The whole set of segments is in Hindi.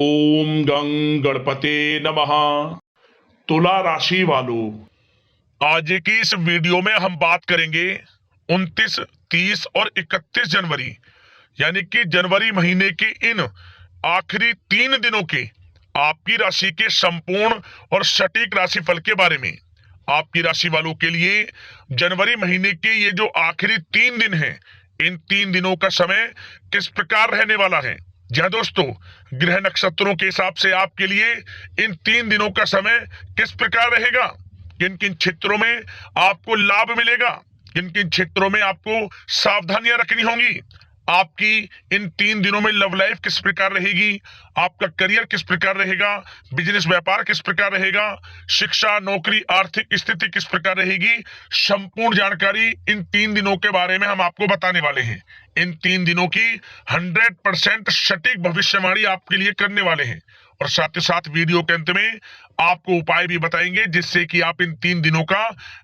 ओम गं गणपते नमः। तुला राशि वालों, आज की इस वीडियो में हम बात करेंगे 29, 30 और 31 जनवरी यानी कि जनवरी महीने के इन आखिरी 3 दिनों के आपकी राशि के संपूर्ण और सटीक राशिफल के बारे में। आपकी राशि वालों के लिए जनवरी महीने के ये जो आखिरी 3 दिन हैं, इन 3 दिनों का समय किस प्रकार रहने वाला है। जी हाँ दोस्तों, ग्रह नक्षत्रों के हिसाब से आपके लिए इन 3 दिनों का समय किस प्रकार रहेगा, किन किन क्षेत्रों में आपको लाभ मिलेगा, किन किन क्षेत्रों में आपको सावधानियां रखनी होंगी, आपकी इन 3 दिनों में लव लाइफ किस प्रकार रहेगी, आपका करियर किस प्रकार रहेगा, बिजनेस व्यापार किस प्रकार रहेगा, शिक्षा नौकरी आर्थिक स्थिति किस प्रकार रहेगी, संपूर्ण जानकारी इन 3 दिनों के बारे में हम आपको बताने वाले हैं। इन 3 दिनों की 100% सटीक भविष्यवाणी आपके लिए करने वाले हैं और साथ ही साथ वीडियो के अंत में आपको उपाय भी बताएंगे जिससे कि आप इन 3 दिनों का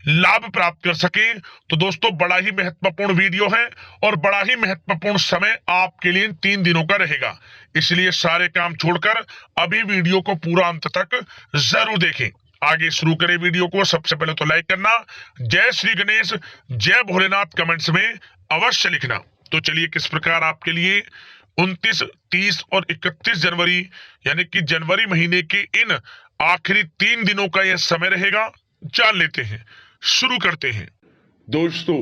लाभ प्राप्त कर सकें। तो दोस्तों, बड़ा ही महत्वपूर्ण वीडियो है और बड़ा ही महत्वपूर्ण समय आपके लिए इन 3 दिनों का रहेगा, इसलिए सारे काम छोड़कर अभी वीडियो को पूरा अंत तक जरूर देखें। आगे शुरू करें वीडियो को। सबसे पहले तो लाइक करना, जय श्री गणेश, जय भोलेनाथ कमेंट्स में अवश्य लिखना। तो चलिए किस प्रकार आपके लिए 29, 30 और 31 जनवरी यानी कि जनवरी महीने के इन आखिरी 3 दिनों का यह समय रहेगा, जान लेते हैं। शुरू करते हैं। दोस्तों,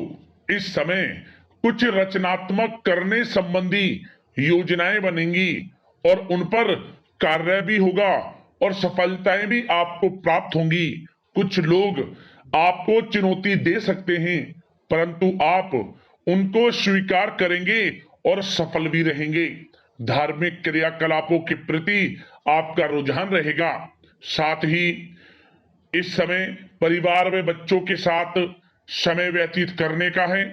इस समय कुछ रचनात्मक करने संबंधी योजनाएं बनेंगी और उन पर कार्य भी होगा और सफलताएं भी आपको प्राप्त होंगी। कुछ लोग आपको चुनौती दे सकते हैं, परंतु आप उनको स्वीकार करेंगे और सफल भी रहेंगे। धार्मिक क्रियाकलापों के प्रति आपका रुझान रहेगा। साथ ही इस समय परिवार में बच्चों के साथ समय व्यतीत करने का है।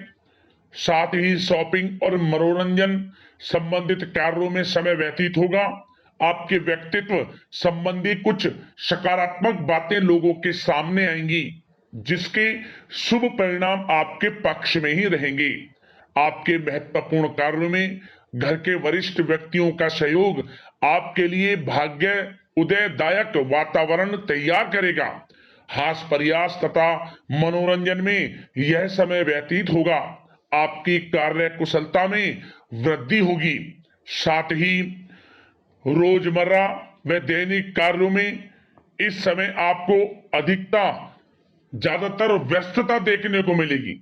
साथ ही शॉपिंग और मनोरंजन संबंधित कार्यों में समय व्यतीत होगा। आपके व्यक्तित्व संबंधी कुछ सकारात्मक बातें लोगों के सामने आएंगी जिसके शुभ परिणाम आपके पक्ष में ही रहेंगे। आपके महत्वपूर्ण कार्यों में घर के वरिष्ठ व्यक्तियों का सहयोग आपके लिए भाग्य उदयदायक वातावरण तैयार करेगा। हास्य प्रयास तथा मनोरंजन में यह समय व्यतीत होगा। आपकी कार्य कुशलता में वृद्धि होगी। साथ ही रोजमर्रा व दैनिक कार्यों में इस समय आपको ज्यादातर व्यस्तता देखने को मिलेगी।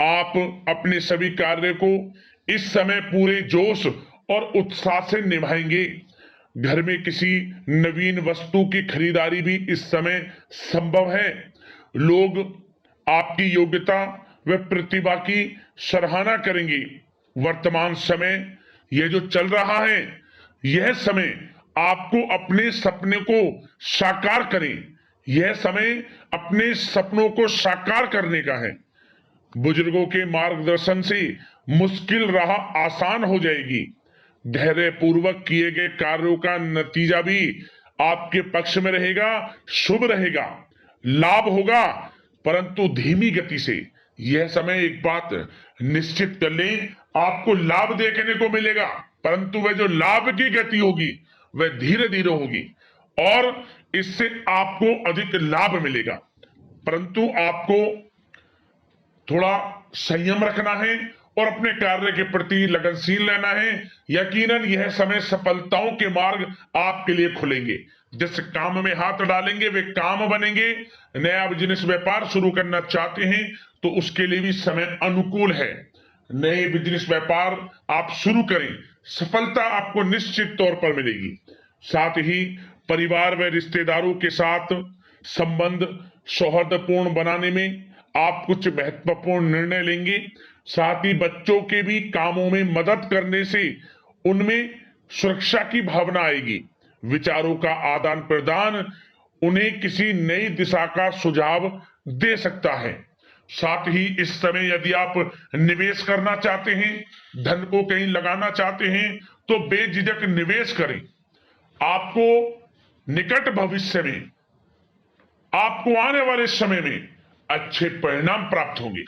आप अपने सभी कार्य को इस समय पूरे जोश और उत्साह से निभाएंगे। घर में किसी नवीन वस्तु की खरीदारी भी इस समय संभव है। लोग आपकी योग्यता व प्रतिभा की सराहना करेंगे। वर्तमान समय यह जो चल रहा है, यह समय आपको अपने सपने को साकार करें। यह समय अपने सपनों को साकार करने का है। बुजुर्गों के मार्गदर्शन से मुश्किल राह आसान हो जाएगी। धैर्य पूर्वक किए गए कार्यों का नतीजा भी आपके पक्ष में रहेगा, शुभ रहेगा, लाभ होगा, परंतु धीमी गति से। यह समय एक बात निश्चित कर लें, आपको लाभ देखने को मिलेगा, परंतु वह जो लाभ की गति होगी वह धीरे धीरे होगी और इससे आपको अधिक लाभ मिलेगा। परंतु आपको थोड़ा संयम रखना है और अपने कार्य के प्रति लगनशील रहना है। यकीनन यह समय सफलताओं के मार्ग आपके लिए खुलेंगे। जिस काम में हाथ डालेंगे वे काम बनेंगे। नया बिजनेस व्यापार शुरू करना चाहते हैं तो उसके लिए भी समय अनुकूल है। नए बिजनेस व्यापार आप शुरू करें, सफलता आपको निश्चित तौर पर मिलेगी। साथ ही परिवार व रिश्तेदारों के साथ संबंध सौहार्दपूर्ण बनाने में आप कुछ महत्वपूर्ण निर्णय लेंगे। साथ ही बच्चों के भी कामों में मदद करने से उनमें सुरक्षा की भावना आएगी। विचारों का आदान प्रदान उन्हें किसी नई दिशा का सुझाव दे सकता है। साथ ही इस समय यदि आप निवेश करना चाहते हैं, धन को कहीं लगाना चाहते हैं, तो बेझिझक निवेश करें। आपको निकट भविष्य में, आपको आने वाले समय में अच्छे परिणाम प्राप्त होंगे।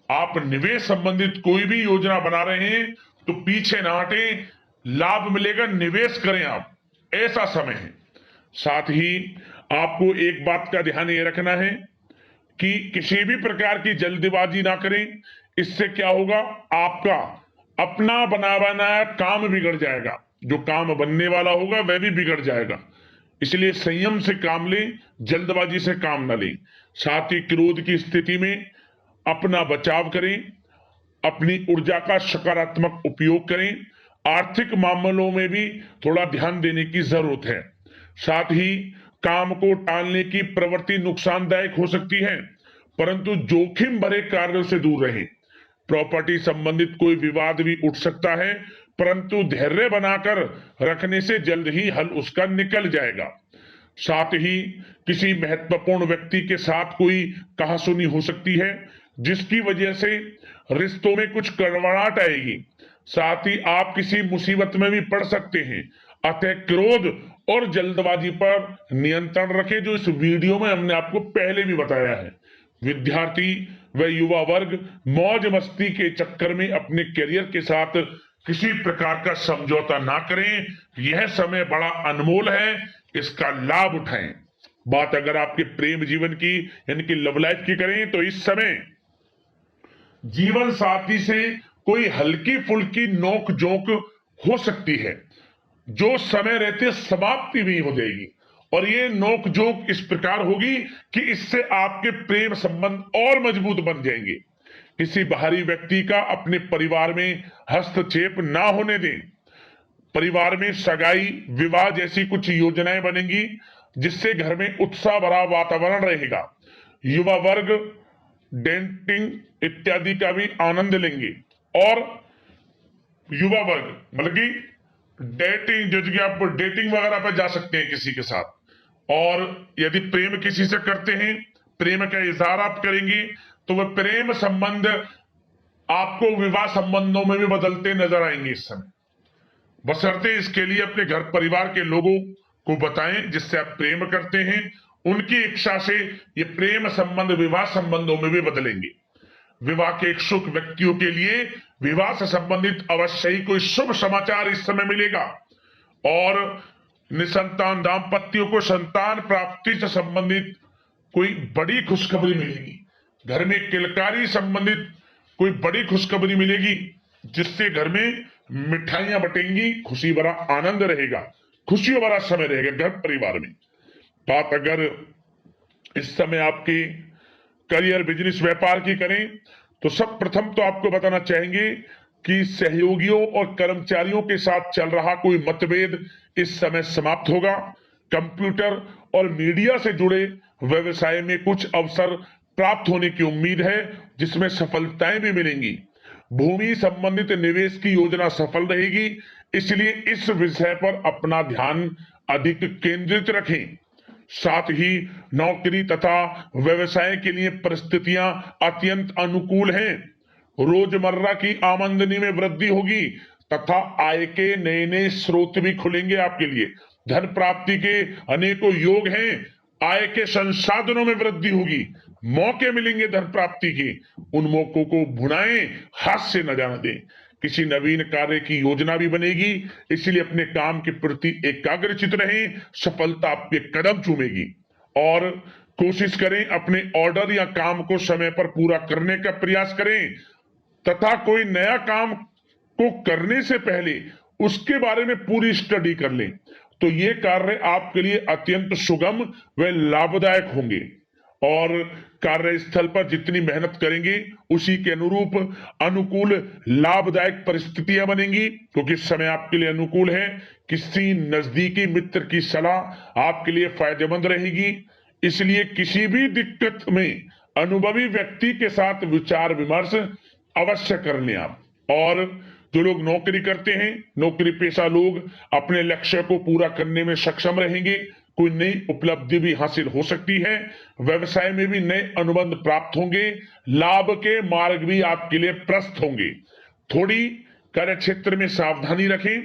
आप निवेश संबंधित कोई भी योजना बना रहे हैं तो पीछे ना हटें, लाभ मिलेगा, निवेश करें आप। ऐसा समय है। साथ ही आपको एक बात का ध्यान ये रखना है कि किसी भी प्रकार की जल्दबाजी ना करें। इससे क्या होगा, आपका अपना बना बनाया काम बिगड़ जाएगा, जो काम बनने वाला होगा वह भी बिगड़ जाएगा। इसलिए संयम से काम लें, जल्दबाजी से काम न लें। साथ ही क्रोध की स्थिति में अपना बचाव करें, अपनी ऊर्जा का सकारात्मक उपयोग करें। आर्थिक मामलों में भी थोड़ा ध्यान देने की जरूरत है। साथ ही काम को टालने की प्रवृत्ति नुकसानदायक हो सकती है, परंतु जोखिम भरे कार्यों से दूर रहें। प्रॉपर्टी संबंधित कोई विवाद भी उठ सकता है, परंतु धैर्य बनाकर रखने से जल्द ही हल उसका निकल जाएगा। साथ ही किसी महत्वपूर्ण व्यक्ति के साथ कोई कहासुनी हो सकती है, जिसकी वजह से रिश्तों में कुछ कड़वाहट आएगी। साथ ही आप किसी मुसीबत में भी पड़ सकते हैं। अतः क्रोध और जल्दबाजी पर नियंत्रण रखें, जो इस वीडियो में हमने आपको पहले भी बताया है। विद्यार्थी व युवा वर्ग मौज मस्ती के चक्कर में अपने करियर के साथ किसी प्रकार का समझौता ना करें। यह समय बड़ा अनमोल है, इसका लाभ उठाएं। बात अगर आपके प्रेम जीवन की यानी कि लव लाइफ की करें, तो इस समय जीवन साथी से कोई हल्की फुल्की नोक जोक हो सकती है, जो समय रहते समाप्ति भी हो जाएगी। और ये नोक जोक इस प्रकार होगी कि इससे आपके प्रेम संबंध और मजबूत बन जाएंगे। किसी बाहरी व्यक्ति का अपने परिवार में हस्तक्षेप ना होने दें। परिवार में सगाई विवाह जैसी कुछ योजनाएं बनेंगी, जिससे घर में उत्साह भरा वातावरण रहेगा। युवा वर्ग डेटिंग इत्यादि का भी आनंद लेंगे। और युवा वर्ग मतलब कि डेटिंग, जैसे कि आप डेटिंग वगैरह पर जा सकते हैं किसी के साथ। और यदि प्रेम किसी से करते हैं, प्रेम का इजहार आप करेंगे, तो वह प्रेम संबंध आपको विवाह संबंधों में भी बदलते नजर आएंगे इस समय। बशर्ते इसके लिए अपने घर परिवार के लोगों को बताएं जिससे आप प्रेम करते हैं। उनकी इच्छा से ये प्रेम संबंध विवाह संबंधों में भी बदलेंगे। विवाह के इच्छुक व्यक्तियों के लिए विवाह से संबंधित अवश्य ही कोई शुभ समाचार इस समय मिलेगा। और निसंतान दाम्पत्यों को संतान प्राप्ति से संबंधित कोई बड़ी खुशखबरी मिलेगी। घर में किलकारी संबंधित कोई बड़ी खुशखबरी मिलेगी, जिससे घर में मिठाइयां बटेंगी, खुशी भरा आनंद रहेगा, खुशियों भरा समय रहेगा घर परिवार में। बात अगर इस समय आपके करियर बिजनेस व्यापार की करें, तो सब प्रथम तो आपको बताना चाहेंगे कि सहयोगियों और कर्मचारियों के साथ चल रहा कोई मतभेद इस समय समाप्त होगा। कंप्यूटर और मीडिया से जुड़े व्यवसाय में कुछ अवसर प्राप्त होने की उम्मीद है, जिसमें सफलताएं भी मिलेंगी। भूमि संबंधित निवेश की योजना सफल रहेगी, इसलिए इस विषय पर अपना ध्यान अधिक केंद्रित रखें। साथ ही नौकरी तथा व्यवसाय के लिए परिस्थितियां अत्यंत अनुकूल हैं। रोजमर्रा की आमदनी में वृद्धि होगी तथा आय के नए नए स्रोत भी खुलेंगे आपके लिए। धन प्राप्ति के अनेकों योग हैं। आय के संसाधनों में वृद्धि होगी, मौके मिलेंगे धन प्राप्ति के। उन मौकों को भुनाएं, हाथ से न जाने दें। किसी नवीन कार्य की योजना भी बनेगी, इसलिए अपने काम के प्रति एकाग्रचित रहें। सफलता आपके कदम चूमेगी। और कोशिश करें अपने ऑर्डर या काम को समय पर पूरा करने का प्रयास करें, तथा कोई नया काम को करने से पहले उसके बारे में पूरी स्टडी कर लें, तो ये कार्य आपके लिए अत्यंत सुगम व लाभदायक होंगे। और कार्यस्थल पर जितनी मेहनत करेंगे, उसी के अनुरूप अनुकूल लाभदायक परिस्थितियां बनेंगी, क्योंकि समय आपके लिए अनुकूल है। किसी नजदीकी मित्र की सलाह आपके लिए फायदेमंद रहेगी, इसलिए किसी भी दिक्कत में अनुभवी व्यक्ति के साथ विचार विमर्श अवश्य कर लें आप। और जो लोग नौकरी करते हैं, नौकरी पेशा लोग अपने लक्ष्य को पूरा करने में सक्षम रहेंगे। कोई नई उपलब्धि भी हासिल हो सकती है। व्यवसाय में भी नए अनुबंध प्राप्त होंगे। लाभ के मार्ग भी आपके लिए प्रशस्त होंगे। थोड़ी कार्य क्षेत्र में सावधानी रखें,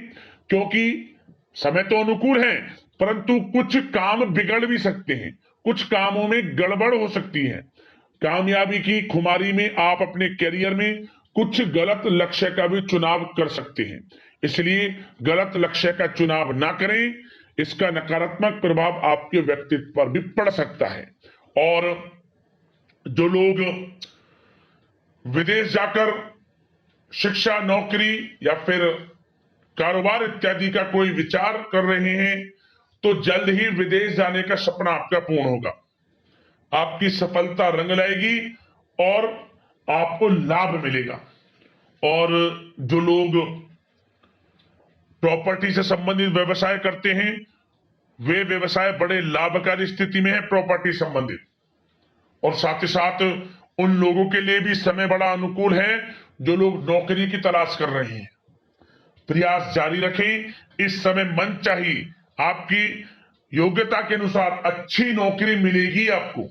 क्योंकि समय तो अनुकूल है, परंतु कुछ काम बिगड़ भी सकते हैं, कुछ कामों में गड़बड़ हो सकती है। कामयाबी की खुमारी में आप अपने करियर में कुछ गलत लक्ष्य का भी चुनाव कर सकते हैं, इसलिए गलत लक्ष्य का चुनाव ना करें। इसका नकारात्मक प्रभाव आपके व्यक्तित्व पर भी पड़ सकता है। और जो लोग विदेश जाकर शिक्षा, नौकरी या फिर कारोबार इत्यादि का कोई विचार कर रहे हैं, तो जल्द ही विदेश जाने का सपना आपका पूर्ण होगा। आपकी सफलता रंग लाएगी और आपको लाभ मिलेगा। और जो लोग प्रॉपर्टी से संबंधित व्यवसाय करते हैं, वे व्यवसाय बड़े लाभकारी स्थिति में है प्रॉपर्टी संबंधित। और साथ ही साथ उन लोगों के लिए भी समय बड़ा अनुकूल है जो लोग नौकरी की तलाश कर रहे हैं। प्रयास जारी रखें। इस समय मन चाहिए आपकी योग्यता के अनुसार अच्छी नौकरी मिलेगी आपको।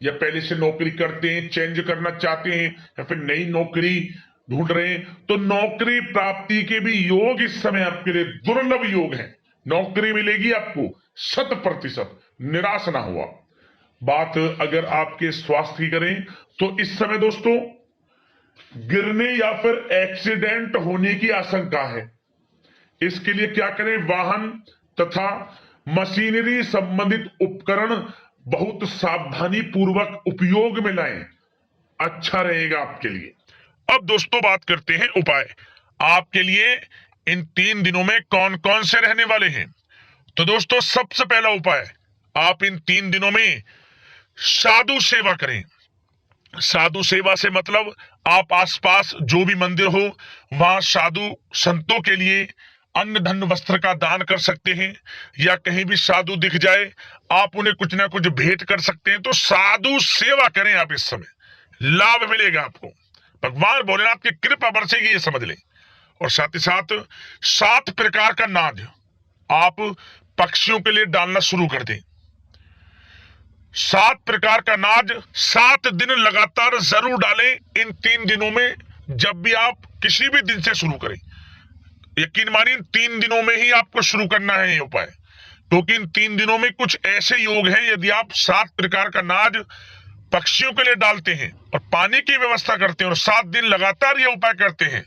या पहले से नौकरी करते हैं, चेंज करना चाहते हैं, या फिर नई नौकरी ढूंढ रहे हैं, तो नौकरी प्राप्ति के भी योग इस समय आपके लिए दुर्लभ योग है। नौकरी मिलेगी आपको 100%, निराश ना हुआ। बात अगर आपके स्वास्थ्य की करें तो इस समय दोस्तों गिरने या फिर एक्सीडेंट होने की आशंका है। इसके लिए क्या करें? वाहन तथा मशीनरी संबंधित उपकरण बहुत सावधानी पूर्वक उपयोग में लाएं, अच्छा रहेगा आपके लिए। अब दोस्तों बात करते हैं उपाय। आपके लिए इन 3 दिनों में कौन कौन से रहने वाले हैं। तो दोस्तों सबसे पहला उपाय, आप इन 3 दिनों में साधु सेवा करें। साधु सेवा से मतलब आप आसपास जो भी मंदिर हो वहां साधु संतों के लिए अन्न धन वस्त्र का दान कर सकते हैं, या कहीं भी साधु दिख जाए आप उन्हें कुछ ना कुछ भेंट कर सकते हैं। तो साधु सेवा करें आप, इस समय लाभ मिलेगा आपको, भगवान भोलेनाथ की कृपा बरसेगी, ये समझ लें। और साथ ही साथ 7 प्रकार का नाद आप पक्षियों के लिए डालना शुरू कर दें। 7 प्रकार का नाद 7 दिन लगातार जरूर डालें इन 3 दिनों में। जब भी आप किसी भी दिन से शुरू करें, यकीन मानिए 3 दिनों में ही आपको शुरू करना है ये उपाय, क्योंकि इन 3 दिनों में कुछ ऐसे योग हैं, यदि आप 7 प्रकार का नाद पक्षियों के लिए डालते हैं और पानी की व्यवस्था करते हैं और 7 दिन लगातार ये उपाय करते हैं,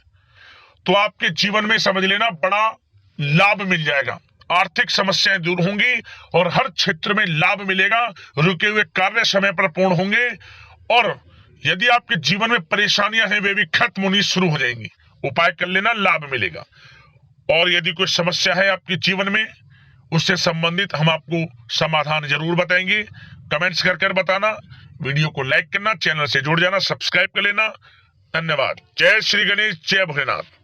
तो आपके जीवन में समझ लेना बड़ा लाभ मिल जाएगा। आर्थिक समस्याएं दूर होंगी और हर क्षेत्र में लाभ मिलेगा। रुके हुए कार्य समय पर पूर्ण होंगे और यदि आपके जीवन में परेशानियां हैं वे भी खत्म होनी शुरू हो जाएंगी। उपाय कर लेना, लाभ मिलेगा। और यदि कोई समस्या है आपके जीवन में, उससे संबंधित हम आपको समाधान जरूर बताएंगे। कमेंट्स कर बताना, वीडियो को लाइक करना, चैनल से जुड़ जाना, सब्सक्राइब कर लेना। धन्यवाद। जय श्री गणेश, जय भोलेनाथ।